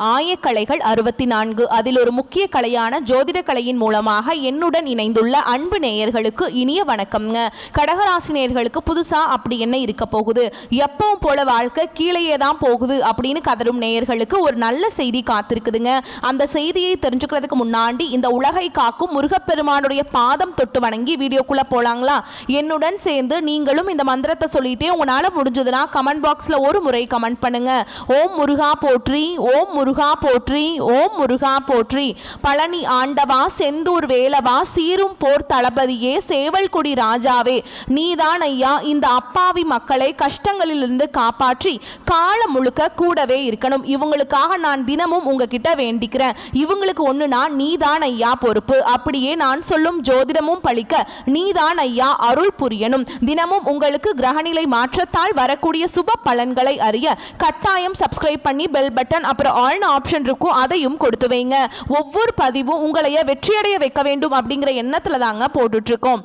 ஆயக்கலைகள் 64. அதில் ஒரு முக்கிய கலையான ஜோதிட கலையின் மூலமாக என்னுடன் இணைந்துள்ள அன்பு நேயர்களுக்கு இனிய வணக்கம்ங்க. கடகராசி நேயர்களுக்கு புதுசா அப்படி என்ன இருக்க போகுது, எப்பவும் போல வாழ்க்கை கீழேயே தான் போகுது அப்படின்னு கதரும் நேயர்களுக்கு ஒரு நல்ல செய்தி காத்திருக்குதுங்க. அந்த செய்தியை தெரிஞ்சுக்கிறதுக்கு முன்னாடி இந்த உலகை காக்கும் முருகப்பெருமானுடைய பாதம் தொட்டு வணங்கி வீடியோக்குள்ள போலாங்களா? என்னுடன் சேர்ந்து நீங்களும் இந்த மந்திரத்தை சொல்லிட்டே உங்களால முடிஞ்சதுன்னா கமெண்ட் பாக்ஸ்ல ஒரு முறை கமெண்ட் பண்ணுங்க. ஓம் முருகா போற்றி, ஓம் முருகா போற்றி, ஓம் முருகா போற்றி. பழனி ஆண்டவா, செந்தூர் வேலவா, சீரும் போர் தளபதியே, சேவல்குடி ராஜாவே, நீதான் ஐயா இந்த அப்பாவி மக்களை கஷ்டங்களிலிருந்து காப்பாற்றி காலம் முழுக்க கூடவே இருக்கணும். இவங்களுக்காக நான் தினமும் உங்ககிட்ட வேண்டிக்கிறேன். இவங்களுக்கு ஒண்ணுனா நீதான் ஐயா பொறுப்பு. அப்படியே நான் சொல்லும் ஜோதிடமும் பழிக்க நீதான் ஐயா அருள் புரியணும். தினமும் உங்களுக்கு கிரகநிலை மாற்றத்தால் வரக்கூடிய சுப பலன்களை அறிய கட்டாயம் சப்ஸ்கிரைப் பண்ணி பெல் பட்டன் அப்புறம் ஆல் ஆப்ஷன் இருக்கும், அதையும் கொடுத்து வைங்க. ஒவ்வொரு பதிவும் உங்களைய வெற்றியடைய வைக்க வேண்டும் அப்படிங்கிற எண்ணத்துல தாங்க போட்டுட்டு இருக்கோம்.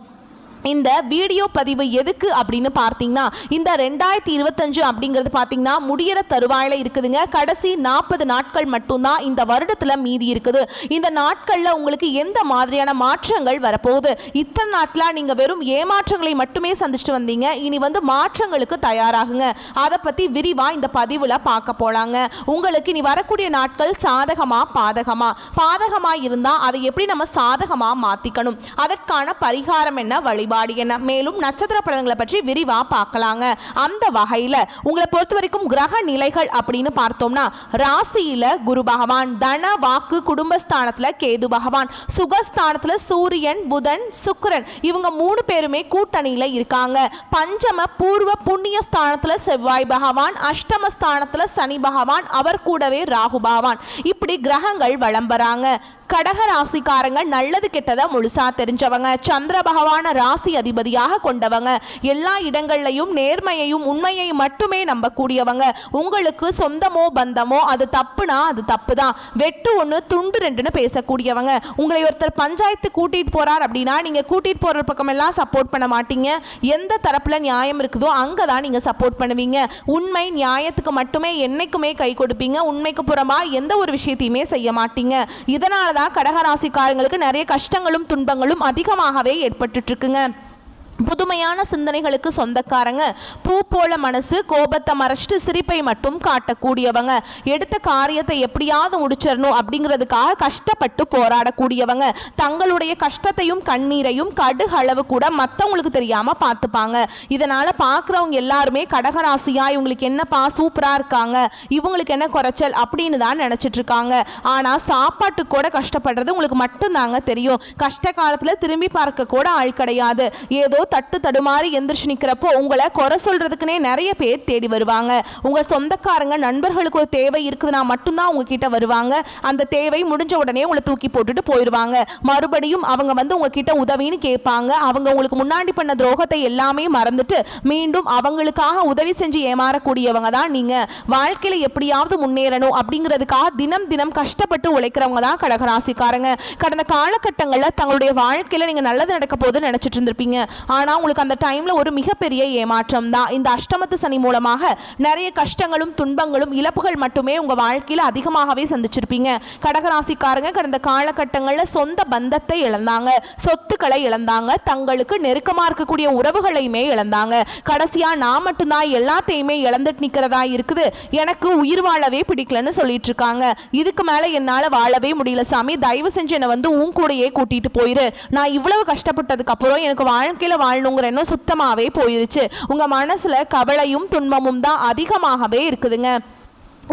இந்த வீடியோ பதிவு எதுக்கு அப்படின்னு பார்த்தீங்கன்னா, இந்த 2025 அப்படிங்கிறது பார்த்தீங்கன்னா முடிகிற தருவாயில் இருக்குதுங்க. கடைசி 40 நாட்கள் மட்டும்தான் இந்த வருடத்தில் மீதி இருக்குது. இந்த நாட்களில் உங்களுக்கு எந்த மாதிரியான மாற்றங்கள் வரப்போகுது? இத்தனை நாட்களாக நீங்கள் வெறும் ஏமாற்றங்களை மட்டுமே சந்திச்சுட்டு வந்தீங்க. இனி மாற்றங்களுக்கு தயாராகுங்க. அதை பற்றி விரிவாக இந்த பதிவில் பார்க்க போகலாங்க. உங்களுக்கு இனி வரக்கூடிய நாட்கள் சாதகமா பாதகமா? பாதகமாக இருந்தால் அதை எப்படி நம்ம சாதகமாக மாற்றிக்கணும், அதற்கான பரிகாரம் என்ன, வழிபாடு என்ன, மேலும் நட்சத்திர பலன்களை பற்றி விரிவா பார்க்கலாங்க. அந்த வகையில உங்களை பொறுத்த வரைக்கும் கிரக நிலைகள் அப்படின்னு பார்த்தோம்னா, ராசியில குரு பகவான், தன வாக்கு குடும்பஸ்தானத்துல கேது பகவான், சுகஸ்தானத்துல சூரியன் புதன் சுக்கிரன், இவங்க 3 பேருமே கூட்டணியில இருக்காங்க. பஞ்சம பூர்வ புண்ணிய ஸ்தானத்துல செவ்வாய் பகவான், அஷ்டம ஸ்தானத்துல சனி பகவான், அவர் கூடவே ராகு பகவான், இப்படி கிரகங்கள் வலம் வராங்க. கடக ராசிக்காரங்க நல்லது கெட்டதை முழுசா தெரிஞ்சவங்க, சந்திர பகவான ராசி அதிபதியாக கொண்டவங்க, எல்லா இடங்கள்லையும் நேர்மையையும் உண்மையை மட்டுமே நம்பக்கூடியவங்க. உங்களுக்கு சொந்தமோ பந்தமோ அது தப்புனா அது தப்பு தான், வெட்டு ஒன்று துண்டு ரெண்டுன்னு பேசக்கூடியவங்க. உங்களை ஒருத்தர் பஞ்சாயத்து கூட்டிட்டு போறார் அப்படின்னா நீங்க கூட்டிட்டு போற பக்கம் எல்லாம் சப்போர்ட் பண்ண மாட்டீங்க. எந்த தரப்புல நியாயம் இருக்குதோ அங்கதான் நீங்க சப்போர்ட் பண்ணுவீங்க. உண்மை நியாயத்துக்கு மட்டுமே என்னைக்குமே கை கொடுப்பீங்க. உண்மைக்கு புறமா எந்த ஒரு விஷயத்தையுமே செய்ய மாட்டீங்க. இதனால கடகராசிக்காரங்களுக்கு நிறைய கஷ்டங்களும் துன்பங்களும் அதிகமாகவே ஏற்பட்டு இருக்குங்க. புதுமையான சிந்தனைகளுக்கு சொந்தக்காரங்க, பூ போல மனசு, கோபத்தை மறைச்சிட்டு சிரிப்பை மட்டும் காட்டக்கூடியவங்க, எடுத்த காரியத்தை எப்படியாவது முடிச்சிடணும் அப்படிங்கிறதுக்காக கஷ்டப்பட்டு போராடக்கூடியவங்க, தங்களுடைய கஷ்டத்தையும் கண்ணீரையும் கடுகளவு கூட மற்றவங்களுக்கு தெரியாம பார்த்துப்பாங்க. இதனால பார்க்குறவங்க எல்லாருமே கடகராசியா இவங்களுக்கு என்னப்பா சூப்பரா இருக்காங்க, இவங்களுக்கு என்ன குறைச்சல் அப்படின்னு தான் நினைச்சிட்டு இருக்காங்க. ஆனா சாப்பாட்டுக்கு கூட கஷ்டப்படுறது உங்களுக்கு மட்டும்தாங்க தெரியும். கஷ்ட காலத்துல திரும்பி பார்க்க கூட ஆள் கிடையாது. ஏதோ தட்டு தடுமாறி எந்திரிச்சு நிக்கிறப்போ உங்களை குறை சொல்றதுக்குனே நிறைய பேர் தேடி வருவாங்க. உங்க சொந்தக்காரங்க நண்பர்களுக்கு ஒரு தேவை இருக்குதுன்னா மட்டும்தான் உங்ககிட்ட வருவாங்க. அந்த தேவை முடிஞ்ச உடனே உங்களை தூக்கி போட்டுட்டு போயிடுவாங்க. மறுபடியும் அவங்க உங்ககிட்ட உதவின்னு கேட்பாங்க. அவங்க உங்களுக்கு முன்னாடி பண்ண துரோகத்தை எல்லாமே மறந்துட்டு மீண்டும் அவங்களுக்காக உதவி செஞ்சு ஏமாறக்கூடியவங்க தான் நீங்க. வாழ்க்கையில எப்படியாவது முன்னேறணும் அப்படிங்கிறதுக்காக தினம் தினம் கஷ்டப்பட்டு உழைக்கிறவங்க தான் கடகராசிக்காரங்க. கடந்த காலகட்டங்களில் தங்களுடைய வாழ்க்கையில நீங்க நல்லது நடக்க போது நினைச்சிட்டு இருந்திருப்பீங்க. ஆனால் உங்களுக்கு அந்த டைம்ல ஒரு மிகப்பெரிய ஏமாற்றம் தான். இந்த அஷ்டமத்து சனி மூலமாக நிறைய கஷ்டங்களும் துன்பங்களும் இழப்புகள் மட்டுமே உங்க வாழ்க்கையில அதிகமாகவே சந்திச்சிருப்பீங்க. கடகராசிக்காரங்க கடந்த காலகட்டங்களில் சொந்த பந்தத்தை இழந்தாங்க, சொத்துக்களை இழந்தாங்க, தங்களுக்கு நெருக்கமா இருக்கக்கூடிய உறவுகளையுமே இழந்தாங்க. கடைசியா நான் மட்டும்தான் எல்லாத்தையுமே இழந்துட்டு நிக்கிறதா இருக்குது, எனக்கு உயிர் வாழவே பிடிக்கலன்னு சொல்லிட்டு இருக்காங்க. இதுக்கு மேல என்னால வாழவே முடியல சாமி, தயவு செஞ்சு என்னை உன் கூடையே கூட்டிட்டு போயிரு. நான் இவ்வளவு கஷ்டப்பட்டதுக்கு அப்புறம் எனக்கு வாழ்க்கையில வாழணுங்கிற எண்ணம் சுத்தமாவே போயிருச்சு. உங்க மனசுல கவலையும் துன்பமும் தான் அதிகமாகவே இருக்குதுங்க.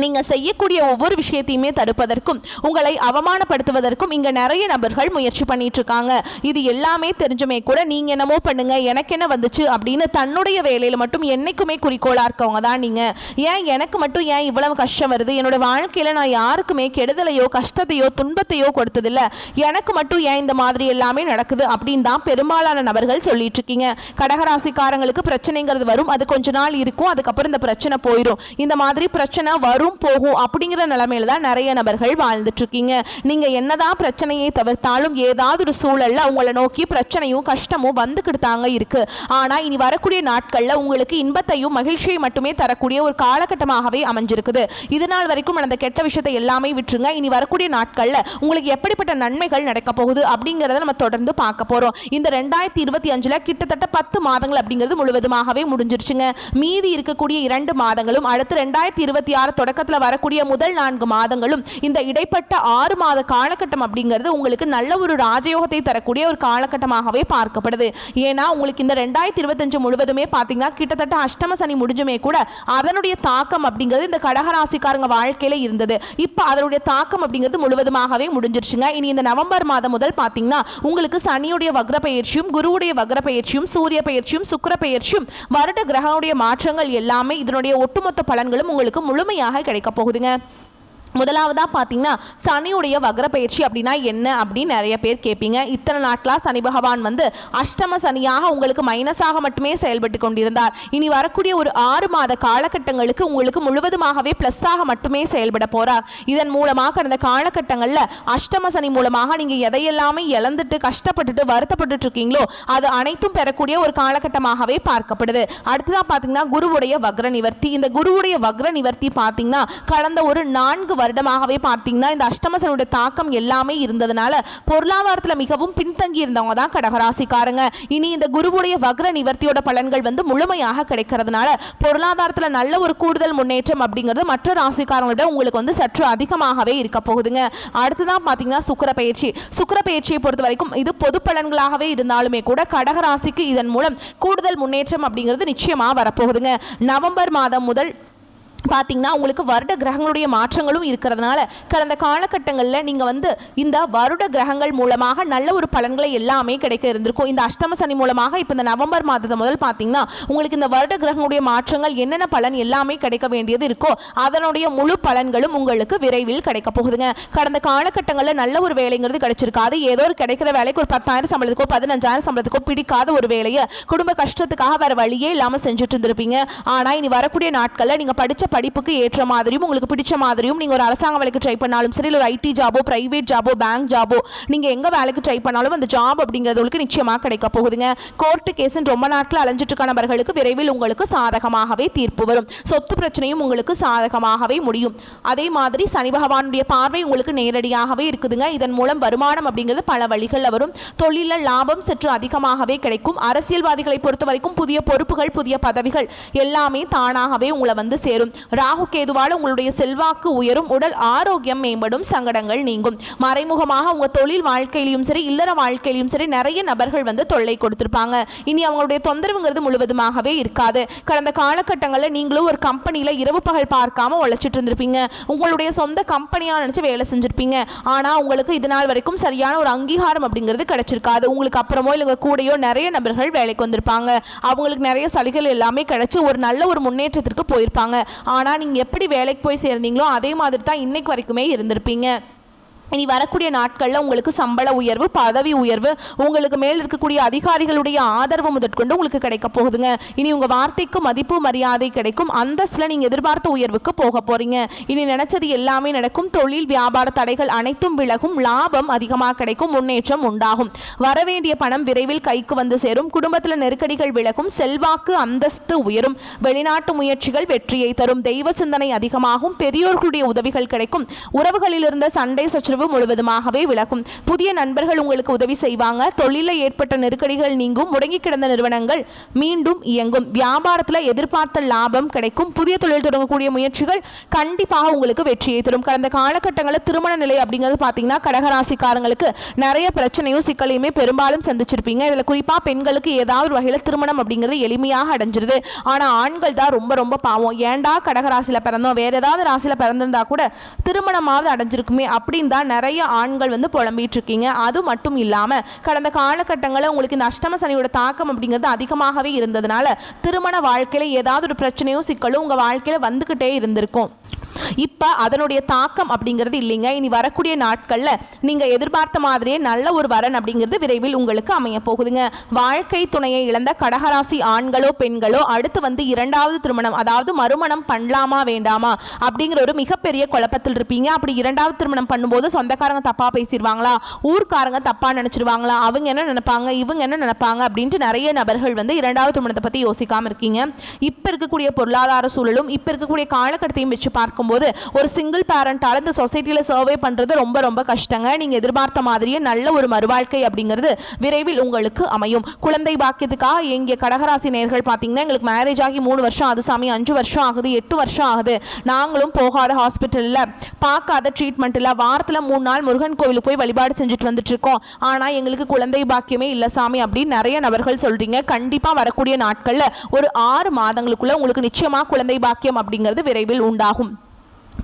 நீங்கள் செய்யக்கூடிய ஒவ்வொரு விஷயத்தையுமே தடுப்பதற்கும் உங்களை அவமானப்படுத்துவதற்கும் இங்கே நிறைய நபர்கள் முயற்சி பண்ணிட்டு இருக்காங்க. இது எல்லாமே தெரிஞ்சுமே கூட நீங்கள் என்னமோ பண்ணுங்க எனக்கு என்ன வந்துச்சு அப்படின்னு தன்னுடைய வேலையில் மட்டும் என்னைக்குமே குறிக்கோளாக இருக்கவங்க தான் நீங்கள். ஏன் எனக்கு மட்டும் ஏன் இவ்வளவு கஷ்டம் வருது, என்னோட வாழ்க்கையில் நான் யாருக்குமே கெடுதலையோ கஷ்டத்தையோ துன்பத்தையோ கொடுத்ததில்லை, எனக்கு மட்டும் ஏன் இந்த மாதிரி எல்லாமே நடக்குது அப்படின்னு தான் பெரும்பாலான நபர்கள் சொல்லிட்டு இருக்கீங்க. கடகராசிக்காரங்களுக்கு பிரச்சனைங்கிறது வரும், அது கொஞ்ச நாள் இருக்கும், அதுக்கப்புறம் இந்த பிரச்சனை போயிடும். இந்த மாதிரி பிரச்சனை வரும் வரும் போகும் அப்படிங்கிற நிலைமையில தான் நிறைய நபர்கள் வாழ்ந்துட்டு இருக்கீங்க. நீங்க என்னதான் பிரச்சனையை தவிர்த்தாலும் ஏதாவது ஒரு சூழல்ல உங்களை நோக்கி பிரச்சனையும் கஷ்டமும் வந்துக்கிட்டு தாங்க இருக்கு. ஆனா இனி வரக்கூடிய நாட்கள்ல உங்களுக்கு இன்பத்தையும் மகிழ்ச்சியை மட்டுமே தரக்கூடிய ஒரு காலகட்டமாகவே அமைஞ்சிருக்குது. இது நாள் வரைக்கும் நடந்த கெட்ட விஷயத்தை எல்லாமே விட்டுருங்க. இனி வரக்கூடிய நாட்கள்ல உங்களுக்கு எப்படிப்பட்ட நன்மைகள் நடக்க போகுது அப்படிங்கறத நம்ம தொடர்ந்து பார்க்க போறோம். இந்த 2025ல கிட்டத்தட்ட 10 மாதங்கள் அப்படிங்கிறது முழுவதுமாகவே முடிஞ்சிருச்சுங்க. மீதி இருக்கக்கூடிய 2 மாதங்களும் அடுத்து 2026 தொடக்கத்துல வரக்கூடிய முதல் 4 மாதங்களும் இந்த இடைப்பட்ட 6 மாத காலகட்டம் அப்படிங்கிறது உங்களுக்கு நல்ல ஒரு ராஜயோகத்தை தரக்கூடிய ஒரு காலகட்டமாகவே பார்க்கப்படுது. ஏன்னா உங்களுக்கு இந்த 2025 முழுவதுமே பார்த்தீங்கன்னா கிட்டத்தட்ட அஷ்டம சனி முடிஞ்சுமே கூட அதனுடைய தாக்கம் அப்படிங்கிறது இந்த கடகராசிக்காரங்க வாழ்க்கையில இருந்தது. இப்போ அதனுடைய தாக்கம் அப்படிங்கிறது முழுவதுமாகவே முடிஞ்சிருச்சுங்க. இனி இந்த நவம்பர் மாதம் முதல் பார்த்தீங்கன்னா உங்களுக்கு சனியுடைய வக்ர பயிற்சியும் குருவுடைய வக்ர பயிற்சியும் சூரிய பயிற்சியும் சுக்கிர பயிற்சியும் வருட கிரகங்களுடைய மாற்றங்கள் எல்லாமே இதனுடைய ஒட்டுமொத்த பலன்களும் உங்களுக்கு முழுமையாக கிடைக்க போகுதுங்க. முதலாவதாக பார்த்தீங்கன்னா சனியுடைய வக்ர பயிற்சி அப்படின்னா என்ன அப்படின்னு நிறைய பேர் கேட்பீங்க. இத்தனை நாட்களாக சனி பகவான் வந்து அஷ்டம சனியாக உங்களுக்கு மைனஸாக மட்டுமே செயல்பட்டு கொண்டிருந்தார். இனி வரக்கூடிய ஒரு 6 மாத காலகட்டங்களுக்கு உங்களுக்கு முழுவதுமாகவே ப்ளஸ்ஸாக மட்டுமே செயல்பட போகிறார். இதன் மூலமாக கடந்த காலகட்டங்களில் அஷ்டம சனி மூலமாக நீங்கள் எதையெல்லாமே இழந்துட்டு கஷ்டப்பட்டுட்டு வருத்தப்பட்டு இருக்கீங்களோ அது அனைத்தும் பெறக்கூடிய ஒரு காலகட்டமாகவே பார்க்கப்படுது. அடுத்ததாக பார்த்தீங்கன்னா குருவுடைய வக்ர நிவர்த்தி. இந்த குருவுடைய வக்ர நிவர்த்தி பார்த்தீங்கன்னா கடந்த ஒரு 4 வருடமாகவே பார்த்தீங்கன்னா இந்த அஷ்டமசனுடைய தாக்கம் எல்லாமே இருந்ததுனால பொருளாதாரத்தில் மிகவும் பின்தங்கி இருந்தவங்க தான் கடகராசிக்காரங்க. இனி இந்த குருவுடைய வக்ர நிவர்த்தியோட பலன்கள் வந்து முழுமையாக கிடைக்கிறதுனால பொருளாதாரத்தில் நல்ல ஒரு கூடுதல் முன்னேற்றம் அப்படிங்கிறது மற்ற ராசிக்காரங்களோட உங்களுக்கு வந்து சற்று அதிகமாகவே இருக்க போகுதுங்க. அடுத்ததான் பார்த்தீங்கன்னா சுக்கிர பயிற்சி. சுக்கிர பயிற்சியை பொறுத்த வரைக்கும் இது பொது பலன்களாகவே இருந்தாலுமே கூட கடகராசிக்கு இதன் மூலம் கூடுதல் முன்னேற்றம் அப்படிங்கிறது நிச்சயமாக வரப்போகுதுங்க. நவம்பர் மாதம் முதல் பார்த்தீங்கன்னா உங்களுக்கு வருட கிரகங்களுடைய மாற்றங்களும் இருக்கிறதுனால கடந்த காலகட்டங்களில் நீங்கள் வந்து இந்த வருட கிரகங்கள் மூலமாக நல்ல ஒரு பலன்களை எல்லாமே கிடைக்க இருந்திருக்கும். இந்த அஷ்டம சனி மூலமாக இப்போ இந்த நவம்பர் மாதத்தை முதல் பார்த்தீங்கன்னா உங்களுக்கு இந்த வருட கிரகங்களுடைய மாற்றங்கள் என்னென்ன பலன் எல்லாமே கிடைக்க வேண்டியது இருக்கோ அதனுடைய முழு பலன்களும் உங்களுக்கு விரைவில் கிடைக்க போகுதுங்க. கடந்த காலகட்டங்களில் நல்ல ஒரு வேலைங்கிறது கிடைச்சிருக்காது. ஏதோ ஒரு கிடைக்கிற வேலைக்கு ஒரு 10,000 சம்பளத்துக்கோ 15,000 சம்பளத்துக்கோ பிடிக்காத ஒரு வேலையை குடும்ப கஷ்டத்துக்காக வேற வழியே இல்லாமல் செஞ்சுட்டு இருந்திருப்பீங்க. ஆனால் இனி வரக்கூடிய நாட்களில் நீங்கள் படித்த படிப்புக்கு ஏற்ற மாதிரியும் உங்களுக்கு பிடிச்ச மாதிரியும் நீங்கள் ஒரு அரசாங்க வேலைக்கு ட்ரை பண்ணாலும் சரி, ஒரு ஐடி ஜாபோ பிரைவேட் ஜாபோ பேங்க் ஜாபோ நீங்கள் எங்கே வேலைக்கு ட்ரை பண்ணாலும் அந்த ஜாப் அப்படிங்கிறது உங்களுக்கு நிச்சயமாக கிடைக்க போகுதுங்க. கோர்ட்டு கேஸுன்னு ரொம்ப நாட்கள் அலைஞ்சிட்டு இருக்க நபர்களுக்கு விரைவில் உங்களுக்கு சாதகமாகவே தீர்ப்பு வரும். சொத்து பிரச்சனையும் உங்களுக்கு சாதகமாகவே முடியும். அதே மாதிரி சனி பகவானுடைய பார்வை உங்களுக்கு நேரடியாகவே இருக்குதுங்க. இதன் மூலம் வருமானம் அப்படிங்கிறது பல வழிகளில் வரும். தொழிலில் லாபம் சற்று அதிகமாகவே கிடைக்கும். அரசியல்வாதிகளை பொறுத்த வரைக்கும் புதிய பொறுப்புகள் புதிய பதவிகள் எல்லாமே தானாகவே உங்களை வந்து சேரும். ராகு கேதுவால் உங்களுடைய செல்வாக்கு உயரும். உடல் ஆரோக்கியம் மேம்படும். சங்கடங்கள் நீங்கும். மறைமுகமாக உங்க தொழில் வாழ்க்கையிலும் சரி இல்லற வாழ்க்கையிலும் சரி நிறைய நபர்கள் வந்து தொல்லை கொடுத்திருப்பாங்க. இனி அவங்களுடைய தொந்தரவுங்கிறது முழுவதுமாகவே இருக்காது. கடந்த காலகட்டங்களில் நீங்களும் ஒரு கம்பெனியில் இரவு பகல் பார்க்காம உழைச்சிட்டு இருந்திருப்பீங்க. உங்களுடைய சொந்த கம்பெனியாக நினைச்சு வேலை செஞ்சிருப்பீங்க. ஆனால் உங்களுக்கு இது நாள் வரைக்கும் சரியான ஒரு அங்கீகாரம் அப்படிங்கிறது கிடைச்சிருக்காது. உங்களுக்கு அப்புறமோ இல்லை கூடயோ நிறைய நபர்கள் வேலைக்கு வந்திருப்பாங்க. அவங்களுக்கு நிறைய சலுகைகள் எல்லாமே கிடைச்சி ஒரு நல்ல ஒரு முன்னேற்றத்திற்கு போயிருப்பாங்க. ஆனால் நீங்கள் எப்படி வேலைக்கு போய் சேர்ந்தீங்களோ அதே மாதிரி தான் இன்னைக்கு வரைக்குமே இருந்திருப்பீங்க. இனி வரக்கூடிய நாட்களில் உங்களுக்கு சம்பள உயர்வு பதவி உயர்வு உங்களுக்கு மேல் இருக்கக்கூடிய அதிகாரிகளுடைய ஆதரவு முதற்கொண்டு உங்களுக்கு கிடைக்க போகுதுங்க. இனி உங்கள் வார்த்தைக்கு மதிப்பு மரியாதை கிடைக்கும். அந்தஸ்தில் நீங்கள் எதிர்பார்த்த உயர்வுக்கு போக போகிறீங்க. இனி நினைச்சது எல்லாமே நடக்கும். தொழில் வியாபார தடைகள் அனைத்தும் விலகும். லாபம் அதிகமாக கிடைக்கும். முன்னேற்றம் உண்டாகும். வரவேண்டிய பணம் விரைவில் கைக்கு வந்து சேரும். குடும்பத்தில் நெருக்கடிகள் விலகும். செல்வாக்கு அந்தஸ்து உயரும். வெளிநாட்டு முயற்சிகள் வெற்றியை தரும். தெய்வ சிந்தனை அதிகமாகும். பெரியோர்களுடைய உதவிகள் கிடைக்கும். உறவுகளில் இருந்த சண்டை சச்சரவு முழுவதுமாகவே விலகும். புதிய நண்பர்கள் உங்களுக்கு உதவி செய்வாங்க. தொழிலில் ஏற்பட்ட நெருக்கடிகள் நீங்கும். முடங்கி கிடந்த நிறுவனங்கள் மீண்டும் இயங்கும். வியாபாரத்தில் எதிர்பார்த்த லாபம் கிடைக்கும். புதிய தொழில் தொடங்கக்கூடிய முயற்சிகள் கண்டிப்பாக உங்களுக்கு வெற்றியை தரும். கடந்த காலகட்டங்களில் திருமண நிலை அப்படிங்கிறது பார்த்தீங்கன்னா கடகராசிக்காரங்களுக்கு நிறைய பிரச்சனையும் சிக்கலையுமே பெரும்பாலும் சந்திச்சிருப்பீங்க. இதில் குறிப்பாக பெண்களுக்கு ஏதாவது ஒரு வகையில் திருமணம் அப்படிங்கிறது எளிமையாக அடைஞ்சிருது. ஆனால் ஆண்கள் தான் ரொம்ப ரொம்ப பாவம். ஏண்டா கடகராசியில் பிறந்தோம், வேற ஏதாவது ராசியில் பிறந்திருந்தா கூட திருமணமாவது அடைஞ்சிருக்குமே அப்படின்னு தான் நிறைய ஆண்கள் வந்து புலம்பிட்டு இருக்கீங்க. அது மட்டும் இல்லாமல் கடந்த காலகட்டங்களில் உங்களுக்கு இந்த அஷ்டம சனியோட தாக்கம் அப்படிங்கிறது அதிகமாகவே இருந்ததுனால திருமண வாழ்க்கையில் ஏதாவது ஒரு பிரச்சனையும் சிக்கலும் உங்கள் வாழ்க்கையில் வந்துக்கிட்டே இருந்திருக்கும். இப்போ அதனுடைய தாக்கம் அப்படிங்கிறது இல்லைங்க. இனி வரக்கூடிய நாட்களில் நீங்கள் எதிர்பார்த்த மாதிரியே நல்ல ஒரு வரன் அப்படிங்கிறது விரைவில் உங்களுக்கு அமைய போகுதுங்க. வாழ்க்கை துணையை இழந்த கடகராசி ஆண்களோ பெண்களோ அடுத்து வந்து இரண்டாவது திருமணம், அதாவது மறுமணம் பண்ணலாமா வேண்டாமா அப்படிங்கிற ஒரு மிகப்பெரிய குழப்பத்தில் இருப்பீங்க. அப்படி இரண்டாவது திருமணம் பண்ணும்போது சொந்தக்காரங்க தப்பாக பேசிடுவாங்களா, ஊர்க்காரங்க தப்பாக நினச்சிருவாங்களா, அவங்க என்ன நினைப்பாங்க, இவங்க என்ன நினைப்பாங்க அப்படின்ட்டு நிறைய நபர்கள் வந்து இரண்டாவது திருமணத்தை பற்றி யோசிக்காமல் இருக்கீங்க. இப்போ இருக்கக்கூடிய பொருளாதார சூழலும் இப்போ இருக்கக்கூடிய காலகட்டத்தையும் வச்சு பார்க்கும்போது ஒரு சிங்கிள் பேரண்டால இந்த சொசைட்டியில் சர்வே பண்ணுறது ரொம்ப ரொம்ப கஷ்டங்க. நீங்கள் எதிர்பார்த்த மாதிரியே நல்ல ஒரு மறுவாழ்க்கை அப்படிங்கிறது விரைவில் உங்களுக்கு அமையும். குழந்தை பாக்கியத்துக்காக எங்கள் கடகராசி நேயர்கள் பார்த்தீங்கன்னா எங்களுக்கு மேரேஜ் ஆகி 3 வருஷம் ஆகுது சாமி, 5 வருஷம் ஆகுது, 8 வருஷம் ஆகுது, நாங்களும் போகாத ஹாஸ்பிட்டலில் பார்க்காத ட்ரீட்மெண்ட்டில் வாரத்தில் 3 நாள் முருகன் கோவிலுக்கு போய் வழிபாடு செஞ்சுட்டு வந்துட்டு இருக்கோம், ஆனால் எங்களுக்கு குழந்தை பாக்கியமே இல்லை சாமி அப்படின்னு நிறைய நபர்கள் சொல்கிறீங்க. கண்டிப்பாக வரக்கூடிய நாட்களில் ஒரு 6 மாதங்களுக்குள்ள உங்களுக்கு நிச்சயமாக குழந்தை பாக்கியம் அப்படிங்கிறது விரைவில் உண்டாகும்.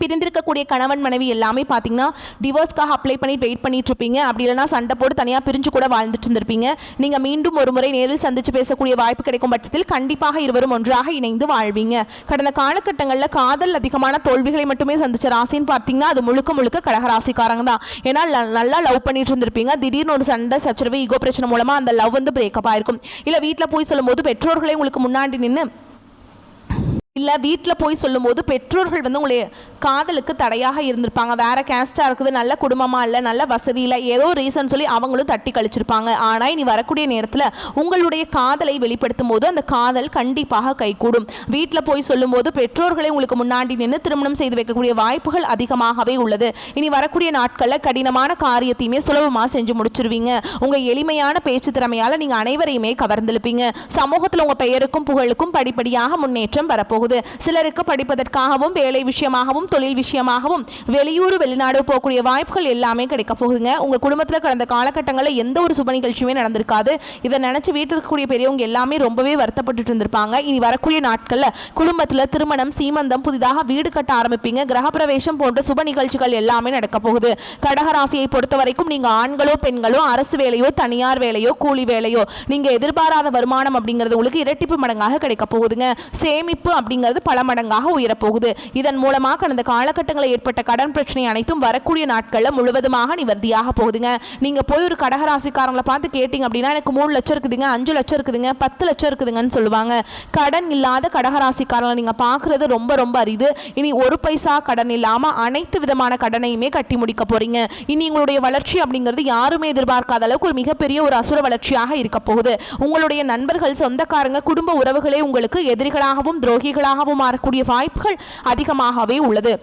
பிரிந்திருக்கக்கூடிய கணவன் மனைவி எல்லாமே பார்த்தீங்கன்னா டிவோர்ஸ்க்காக அப்ளை பண்ணி வெயிட் பண்ணிட்டு இருப்பீங்க. அப்படி இல்லைனா சண்டை போட்டு தனியாக பிரிஞ்சு கூட வாழ்ந்துட்டு இருந்திருப்பீங்க. நீங்கள் மீண்டும் ஒரு முறை நேரில் சந்தித்து பேசக்கூடிய வாய்ப்பு கிடைக்கும் பட்சத்தில் கண்டிப்பாக இருவரும் ஒன்றாக இணைந்து வாழ்வீங்க. கடந்த காலகட்டங்களில் காதல் அதிகமான தோல்விகளை மட்டுமே சந்திச்ச ராசின்னு பார்த்தீங்கன்னா அது முழுக்க முழுக்க கடகராசிக்காரங்க தான். ஏன்னா நல்லா லவ் பண்ணிட்டு இருந்திருப்பீங்க. திடீர்னு ஒரு சண்டை சச்சரவு ஈகோ பிரச்சனை மூலமாக அந்த லவ் வந்து பிரேக்கப் ஆயிருக்கும். இல்லை வீட்டில் போய் சொல்லும்போது பெற்றோர்களே உங்களுக்கு முன்னாடி நின்று இல்லை வீட்டில் போய் சொல்லும்போது பெற்றோர்கள் வந்து உங்களை காதலுக்கு தடையாக இருந்திருப்பாங்க. வேறு கேஸ்டாக இருக்குது, நல்ல குடும்பமாக இல்லை, நல்ல வசதி இல்லை, ஏதோ ரீசன் சொல்லி அவங்களும் தட்டி கழிச்சிருப்பாங்க. ஆனால் இனி வரக்கூடிய நேரத்தில் உங்களுடைய காதலை வெளிப்படுத்தும் போது அந்த காதல் கண்டிப்பாக கைகூடும். வீட்டில் போய் சொல்லும்போது பெற்றோர்களை உங்களுக்கு முன்னாடி நின்று திருமணம் செய்து வைக்கக்கூடிய வாய்ப்புகள் அதிகமாகவே உள்ளது. இனி வரக்கூடிய நாட்களில் கடினமான காரியத்தையுமே சுலபமாக செஞ்சு முடிச்சிருவீங்க. உங்கள் எளிமையான பேச்சு திறமையால் நீங்கள் அனைவரையுமே கவர்ந்திருப்பீங்க. சமூகத்தில் உங்கள் பெயருக்கும் புகழுக்கும் படிப்படியாக முன்னேற்றம் வரப்போகுது. சிலருக்கு படிப்பதற்காகவும் வேலை விஷயமாகவும் தொழில் விஷயமாகவும் வெளியூர் வெளிநாடு போகக்கூடிய வாய்ப்புகள் எல்லாமே கிடைக்க போகுதுங்க. உங்க குடும்பத்தில் கடந்த காலகட்டங்களில் எந்த ஒரு சுப நிகழ்ச்சியுமே நடந்திருக்காது. இதை நினைச்சு வீட்டில் இருக்கக்கூடிய பெரியவங்க எல்லாமே ரொம்பவே வருத்தப்பட்டு இருந்திருப்பாங்க. இனி வரக்கூடிய நாட்களில் குடும்பத்தில் திருமணம், சீமந்தம், புதிதாக வீடு கட்ட ஆரம்பிப்பீங்க. கிரகப்பிரவேசம் போன்ற சுப நிகழ்ச்சிகள் எல்லாமே நடக்க போகுது. கடகராசியை பொறுத்த வரைக்கும் நீங்க ஆண்களோ பெண்களோ அரசு வேலையோ தனியார் வேலையோ கூலி வேலையோ நீங்க எதிர்பாராத வருமானம் அப்படிங்கிறது உங்களுக்கு இரட்டிப்பு மடங்காக கிடைக்க போகுதுங்க. சேமிப்பு அப்படிங்கிறது பல மடங்காக உயரப்போகுது. இதன் மூலமாக கடந்த காலகட்டங்களில் ஏற்பட்ட கடன் பிரச்சனை அனைத்தும் வரக்கூடிய நாட்களில் முழுவதுமாக நிவர்த்தியாக போகுதுங்க. நீங்க போய் ஒரு கடகராசிக்காரங்களை பார்த்து கேட்டீங்க அப்படின்னா எனக்கு 3 லட்சம் இருக்குதுங்க, 5 லட்சம் இருக்குதுங்க, 10 லட்சம் இருக்குதுங்கன்னு சொல்லுவாங்க. கடன் இல்லாத கடகராசிக்காரங்களை நீங்க பார்க்கறது ரொம்ப ரொம்ப அரிது. இனி 1 பைசா கடன் இல்லாம அனைத்து விதமான கடனையுமே கட்டி முடிக்க போறீங்க. இனி உங்களுடைய வளர்ச்சி அப்படிங்கிறது யாருமே எதிர்பார்க்காத அளவுக்கு ஒரு மிகப்பெரிய ஒரு அசுர வளர்ச்சியாக இருக்க போகுது. உங்களுடைய நண்பர்கள், சொந்தக்காரங்க, குடும்ப உறவுகளே உங்களுக்கு எதிரிகளாகவும் துரோகிகளாகவும் மாறக்கூடிய வாய்ப்புகள் அதிகமாகவே உள்ளது.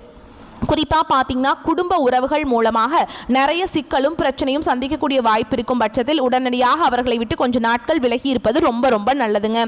குறிப்பாக பார்த்தீங்கன்னா குடும்ப உறவுகள் மூலமாக நிறைய சிக்கலும் பிரச்சனையும் சந்திக்கக்கூடிய வாய்ப்பு இருக்கும் பட்சத்தில் உடனடியாக அவர்களை விட்டு கொஞ்சம் நாட்கள் விலகி இருப்பது ரொம்ப ரொம்ப நல்லதுங்க.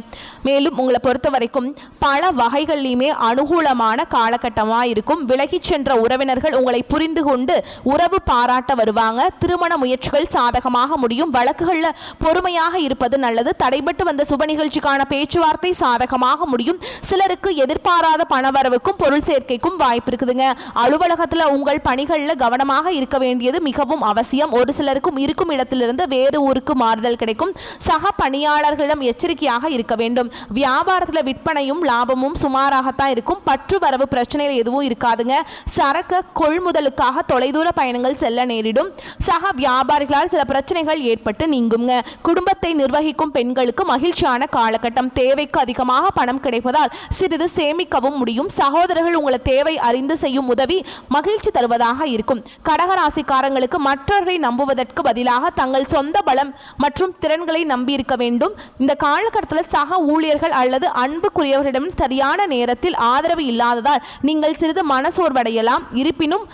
மேலும் உங்களை பொறுத்த வரைக்கும் பல வகைகள்லையுமே அனுகூலமான காலகட்டமாக இருக்கும். விலகி சென்ற உறவினர்கள் உங்களை புரிந்து கொண்டு உறவு பாராட்ட வருவாங்க. திருமண முயற்சிகள் சாதகமாக முடியும். வழக்குகளில் பொறுமையாக இருப்பது நல்லது. தடைபட்டு வந்த சுப நிகழ்ச்சிக்கான பேச்சுவார்த்தை சாதகமாக முடியும். சிலருக்கு எதிர்பாராத பணவரவுக்கும் பொருள் சேர்க்கைக்கும் வாய்ப்பு இருக்குதுங்க. அலுவலகத்தில் உங்கள் பணிகளில் கவனமாக இருக்க வேண்டியது மிகவும் அவசியம். ஒரு சிலருக்கும் இருக்கும் இடத்திலிருந்து வேறு ஊருக்கு மாறுதல் கிடைக்கும். சக பணியாளர்களிடம் எச்சரிக்கையாக இருக்க வேண்டும். வியாபாரத்தில் விற்பனையும் லாபமும் சுமாராகத்தான் இருக்கும். பற்று வரவு பிரச்சனைகள் எதுவும் இருக்காதுங்க. சரக்கு கொள்முதலுக்காக தொலைதூர பயணங்கள் செல்ல நேரிடும். சக வியாபாரிகளால் சில பிரச்சனைகள் ஏற்பட்டு நீங்குங்க. குடும்பத்தை நிர்வகிக்கும் பெண்களுக்கு மகிழ்ச்சியான காலகட்டம். தேவைக்கு அதிகமாக பணம் கிடைப்பதால் சிறிது சேமிக்கவும் முடியும். சகோதரர்கள் உங்களை தேவை அறிந்து செய்யும் உதவி மகிழ்ச்சி தருவதாக இருக்கும். கடகராசிக்காரங்களுக்கு மற்றவர்களை நம்புவதற்கு பதிலாக தங்கள் சொந்த பலம் மற்றும் திறன்களை நம்பியிருக்க வேண்டும். இந்த காலகட்டத்தில் சக ஊழியர்கள் அல்லது அன்புக்குரியவர்களிடம் சரியான நேரத்தில் ஆதரவு இல்லாததால் நீங்கள் சிறிது மனசோர்வடையலாம். இருப்பினும்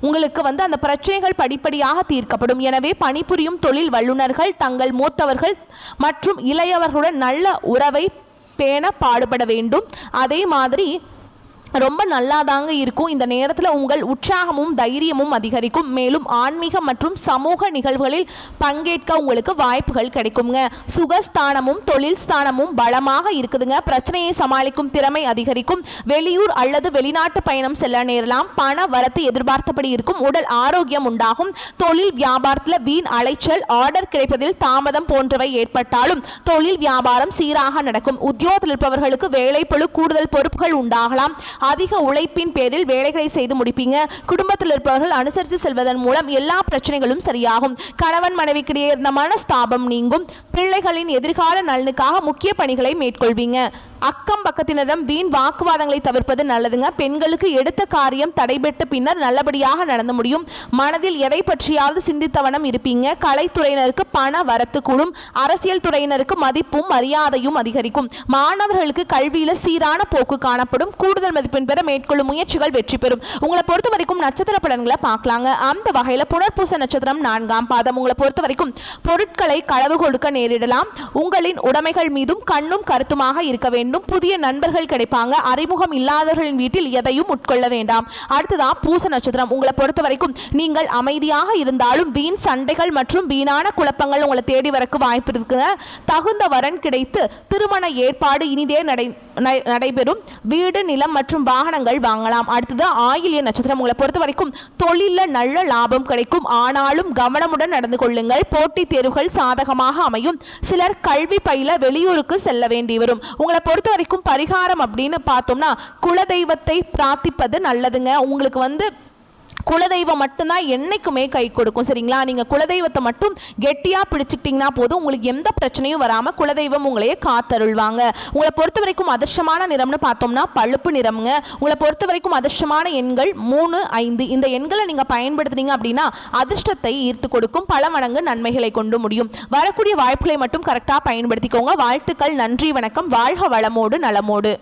உங்களுக்கு அந்த பிரச்சனைகள் படிப்படியாக தீர்க்கப்படும். எனவே பணிபுரியும் தொழில் வல்லுநர்கள் தங்கள் மூத்தவர்கள் மற்றும் இளையவர்களுடன் நல்ல உறவை பேண பாடுபட வேண்டும். அதே மாதிரி ரொம்ப நல்லாதாங்க இருக்கும். இந்த நேரத்தில் உங்கள் உற்சாகமும் தைரியமும் அதிகரிக்கும். மேலும் ஆன்மீக மற்றும் சமூக நிகழ்வுகளில் பங்கேற்க உங்களுக்கு வாய்ப்புகள் கிடைக்குங்க. சுகஸ்தானமும் தொழில் ஸ்தானமும் பலமாக இருக்குதுங்க. பிரச்சனையை சமாளிக்கும் திறமை அதிகரிக்கும். வெளியூர் அல்லது வெளிநாட்டு பயணம் செல்ல நேரலாம். பண வரத்து எதிர்பார்த்தபடி இருக்கும். உடல் ஆரோக்கியம் உண்டாகும். தொழில் வியாபாரத்தில் வீண் அலைச்சல், ஆர்டர் கிடைப்பதில் தாமதம் போன்றவை ஏற்பட்டாலும் தொழில் வியாபாரம் சீராக நடக்கும். உத்தியோகத்தில் இருப்பவர்களுக்கு வேலைப்பளு கூடுதல் பொறுப்புகள் உண்டாகலாம். அதிக உழைப்பின் பேரில் வேலைகளை செய்து முடிப்பீங்க. குடும்பத்தில் இருப்பவர்கள் அனுசரித்து செல்வதன் மூலம் எல்லா பிரச்சனைகளும் சரியாகும். கணவன் மனைவிக்கிடையே இருந்த மனஸ்தாபம் நீங்கும். பிள்ளைகளின் எதிர்கால நலனுக்காக முக்கிய பணிகளை மேற்கொள்வீங்க. அக்கம் பக்கத்தினரிடம் வீண் வாக்குவாதங்களை தவிர்ப்பது நல்லதுங்க. பெண்களுக்கு எடுத்த காரியம் தடைபெற்ற பின்னர் நல்லபடியாக நடந்து முடியும். மனதில் எதை பற்றியாவது சிந்தித்தவனம் இருப்பீங்க. கலைத்துறையினருக்கு பண வரத்து கூடும். அரசியல் துறையினருக்கு மதிப்பும் மரியாதையும் அதிகரிக்கும். மாணவர்களுக்கு கல்வியில சீரான போக்கு காணப்படும். கூடுதல் மதிப்பெண் பெற மேற்கொள்ளும் முயற்சிகள் வெற்றி பெறும். உங்களை பொறுத்த வரைக்கும் நட்சத்திர பலன்களை பார்க்கலாங்க. அந்த வகையில புனர்பூச நட்சத்திரம் 4ஆம் பாதம். உங்களை பொறுத்த வரைக்கும் பொருட்களை களவு கொடுக்க நேரிடலாம். உங்களின் உடைமைகள் மீதும் கண்ணும் கருத்துமாக இருக்க வேண்டும். புதிய நண்பர்கள் கிடைப்பாங்க. அறிமுகம் இல்லாதவர்களின் வீட்டில் எதையும் உட்கொள்ள வேண்டாம். அடுத்ததான் பூச நட்சத்திரம். உங்களை பொறுத்த வரைக்கும் நீங்கள் அமைதியாக இருந்தாலும் வீண் சண்டைகள் மற்றும் வீணான குழப்பங்கள் உங்களை தேடி வரக்கு வாய்ப்பு இருக்கு. தகுந்த வரன் கிடைத்து திருமண ஏற்பாடு இனிதே நடைபெறும். வீடு, நிலம் மற்றும் வாகனங்கள் வாங்கலாம். அடுத்தது ஆயில்ய நட்சத்திரம். உங்களை பொறுத்த வரைக்கும் தொழில நல்ல லாபம் கிடைக்கும். ஆனாலும் கவனமுடன் நடந்து கொள்ளுங்கள். போட்டித் தேர்வுகள் சாதகமாக அமையும். சிலர் கல்வி பயில வெளியூருக்கு செல்ல வேண்டி வரும். உங்களை பொறுத்த வரைக்கும் பரிகாரம் அப்படின்னு பார்த்தோம்னா குலதெய்வத்தை பிரார்த்திப்பது நல்லதுங்க. உங்களுக்கு குலதெய்வம் மட்டும்தான் என்னைக்குமே கை கொடுக்கும். சரிங்களா? நீங்க குலதெய்வத்தை மட்டும் கெட்டியா பிடிச்சிக்கிட்டீங்கன்னா போதும். உங்களுக்கு எந்த பிரச்சனையும் வராம குலதெய்வம் உங்களையே காத்தருள்வாங்க. உங்களை பொறுத்த வரைக்கும் அதிர்ஷ்டமான நிறம்னு பார்த்தோம்னா பழுப்பு நிறம்ங்க. உங்களை பொறுத்த வரைக்கும் அதிர்ஷ்டமான எண்கள் 3, 5. இந்த எண்களை நீங்க பயன்படுத்துனீங்க அப்படின்னா அதிர்ஷ்டத்தை ஈர்த்து கொடுக்கும். பல மடங்கு நன்மைகளை கொண்டு முடியும். வரக்கூடிய வாய்ப்புகளை மட்டும் கரெக்டா பயன்படுத்திக்கோங்க. வாழ்த்துக்கள். நன்றி, வணக்கம். வாழ்க வளமோடு நலமோடு.